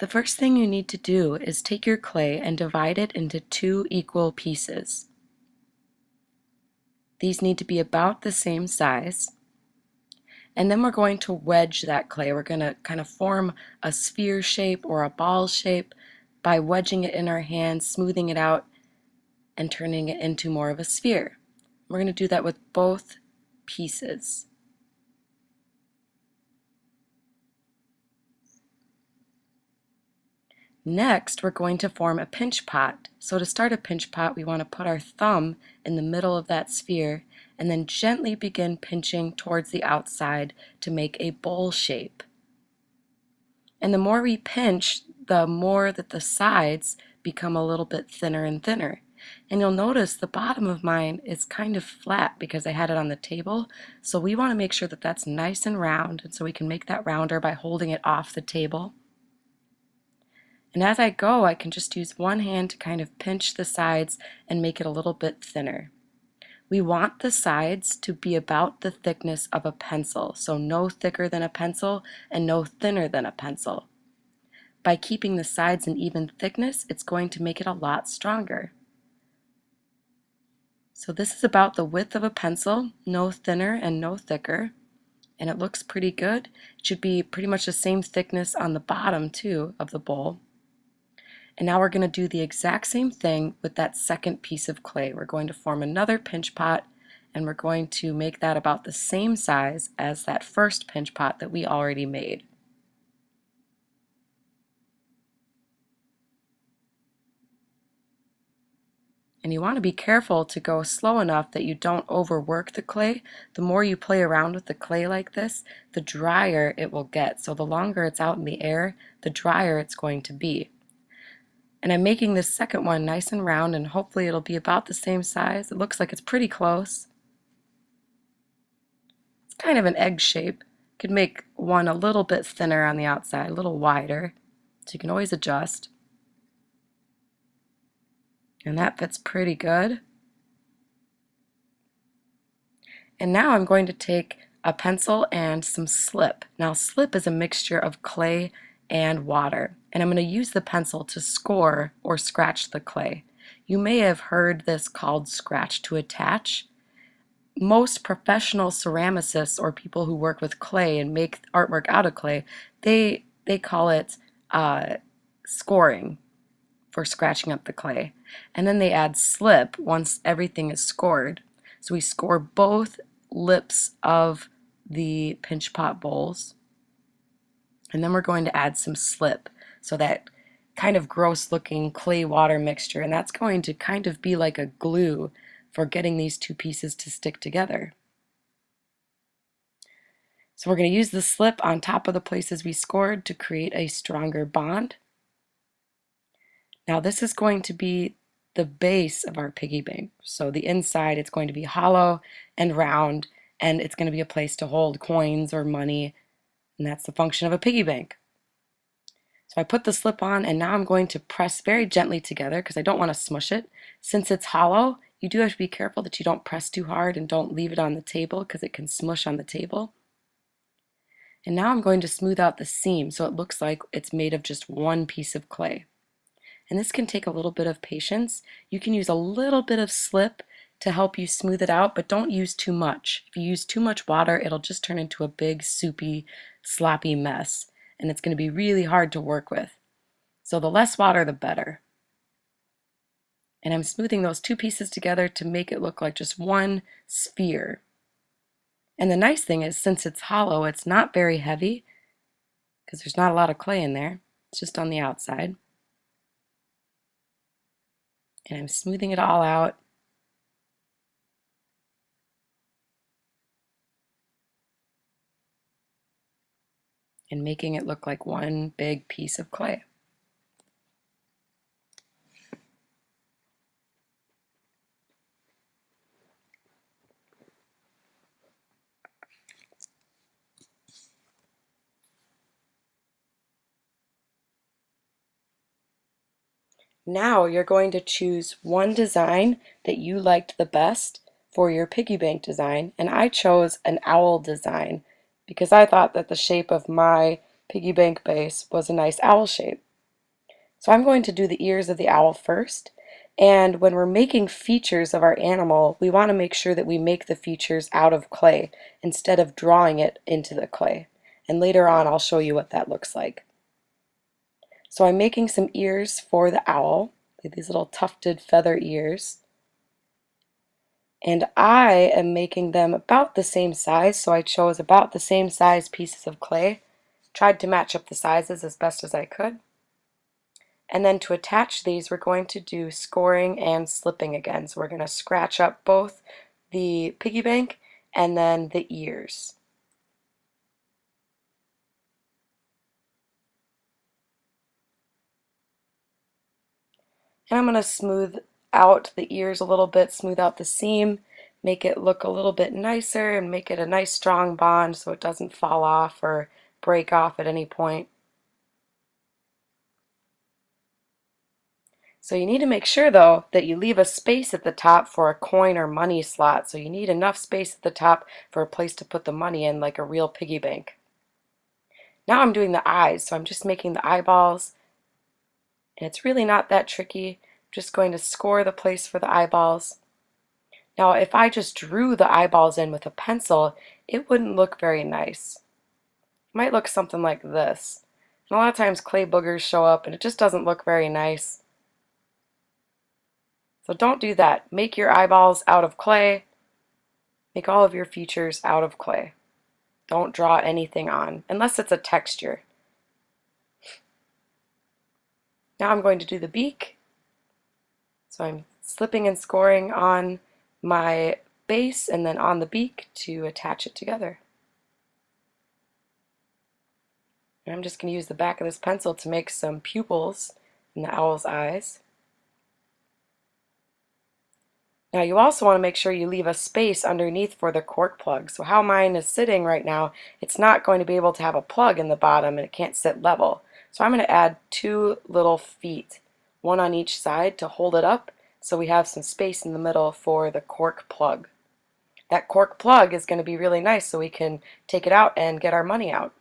The first thing you need to do is take your clay and divide it into 2 equal pieces. These need to be about the same size. And then we're going to wedge that clay. We're going to kind of form a sphere shape or a ball shape by wedging it in our hands, smoothing it out, and turning it into more of a sphere. We're going to do that with both pieces. Next, we're going to form a pinch pot. So to start a pinch pot, we want to put our thumb in the middle of that sphere and then gently begin pinching towards the outside to make a bowl shape. And the more we pinch, the more that the sides become a little bit thinner and thinner. And you'll notice the bottom of mine is kind of flat because I had it on the table. So we want to make sure that that's nice and round, and so we can make that rounder by holding it off the table. And as I go, I can just use one hand to kind of pinch the sides and make it a little bit thinner. We want the sides to be about the thickness of a pencil, so no thicker than a pencil and no thinner than a pencil. By keeping the sides an even thickness, it's going to make it a lot stronger. So this is about the width of a pencil, no thinner and no thicker, and it looks pretty good. It should be pretty much the same thickness on the bottom too of the bowl. And now we're going to do the exact same thing with that second piece of clay. We're going to form another pinch pot, and we're going to make that about the same size as that first pinch pot that we already made. And you want to be careful to go slow enough that you don't overwork the clay. The more you play around with the clay like this, the drier it will get. So the longer it's out in the air, the drier it's going to be. And I'm making this second one nice and round, and hopefully it'll be about the same size. It looks like it's pretty close. It's kind of an egg shape. You could make one a little bit thinner on the outside, a little wider, so you can always adjust. And that fits pretty good. And now I'm going to take a pencil and some slip. Now slip is a mixture of clay and water, and I'm going to use the pencil to score or scratch the clay. You may have heard this called scratch to attach. Most professional ceramicists or people who work with clay and make artwork out of clay, they call it scoring for scratching up the clay. And then they add slip once everything is scored. So we score both lips of the pinch pot bowls. And then we're going to add some slip, so that kind of gross looking clay water mixture, and that's going to kind of be like a glue for getting these two pieces to stick together. So we're going to use the slip on top of the places we scored to create a stronger bond. Now this is going to be the base of our piggy bank. So the inside, it's going to be hollow and round, and it's going to be a place to hold coins or money. And that's the function of a piggy bank. So I put the slip on, and now I'm going to press very gently together because I don't want to smush it. Since it's hollow, you do have to be careful that you don't press too hard and don't leave it on the table because it can smush on the table. And now I'm going to smooth out the seam so it looks like it's made of just one piece of clay. And this can take a little bit of patience. You can use a little bit of slip to help you smooth it out, but don't use too much. If you use too much water, it'll just turn into a big, soupy, sloppy mess, and it's going to be really hard to work with. So the less water, the better. And I'm smoothing those two pieces together to make it look like just one sphere. And the nice thing is, since it's hollow, it's not very heavy because there's not a lot of clay in there. It's just on the outside. And I'm smoothing it all out. And making it look like one big piece of clay. Now you're going to choose one design that you liked the best for your piggy bank design, and I chose an owl design because I thought that the shape of my piggy bank base was a nice owl shape. So I'm going to do the ears of the owl first. And when we're making features of our animal, we want to make sure that we make the features out of clay instead of drawing it into the clay. And later on, I'll show you what that looks like. So I'm making some ears for the owl, these little tufted feather ears. And I am making them about the same size, so I chose about the same size pieces of clay. Tried to match up the sizes as best as I could. And then to attach these, we're going to do scoring and slipping again. So we're going to scratch up both the piggy bank and then the ears. And I'm going to smooth out the ears a little bit, smooth out the seam, make it look a little bit nicer and make it a nice strong bond so it doesn't fall off or break off at any point. So you need to make sure though that you leave a space at the top for a coin or money slot. So you need enough space at the top for a place to put the money in, like a real piggy bank. Now I'm doing the eyes, so I'm just making the eyeballs, and it's really not that tricky. I'm just going to score the place for the eyeballs. Now if I just drew the eyeballs in with a pencil, it wouldn't look very nice. It might look something like this. And a lot of times clay boogers show up and it just doesn't look very nice. So don't do that. Make your eyeballs out of clay. Make all of your features out of clay. Don't draw anything on, unless it's a texture. Now I'm going to do the beak. So I'm slipping and scoring on my base and then on the beak to attach it together. And I'm just going to use the back of this pencil to make some pupils in the owl's eyes. Now you also want to make sure you leave a space underneath for the cork plug. So how mine is sitting right now, it's not going to be able to have a plug in the bottom and it can't sit level. So I'm going to add 2 little feet, one on each side to hold it up so we have some space in the middle for the cork plug. That cork plug is going to be really nice so we can take it out and get our money out.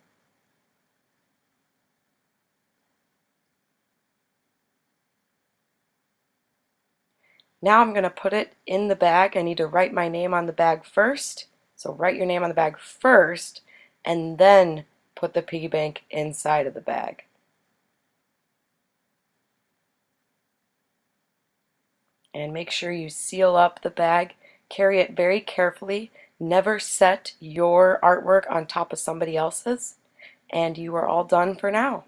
Now I'm going to put it in the bag. I need to write my name on the bag first. So write your name on the bag first and then put the piggy bank inside of the bag. And make sure you seal up the bag. Carry it very carefully. Never set your artwork on top of somebody else's. And you are all done for now.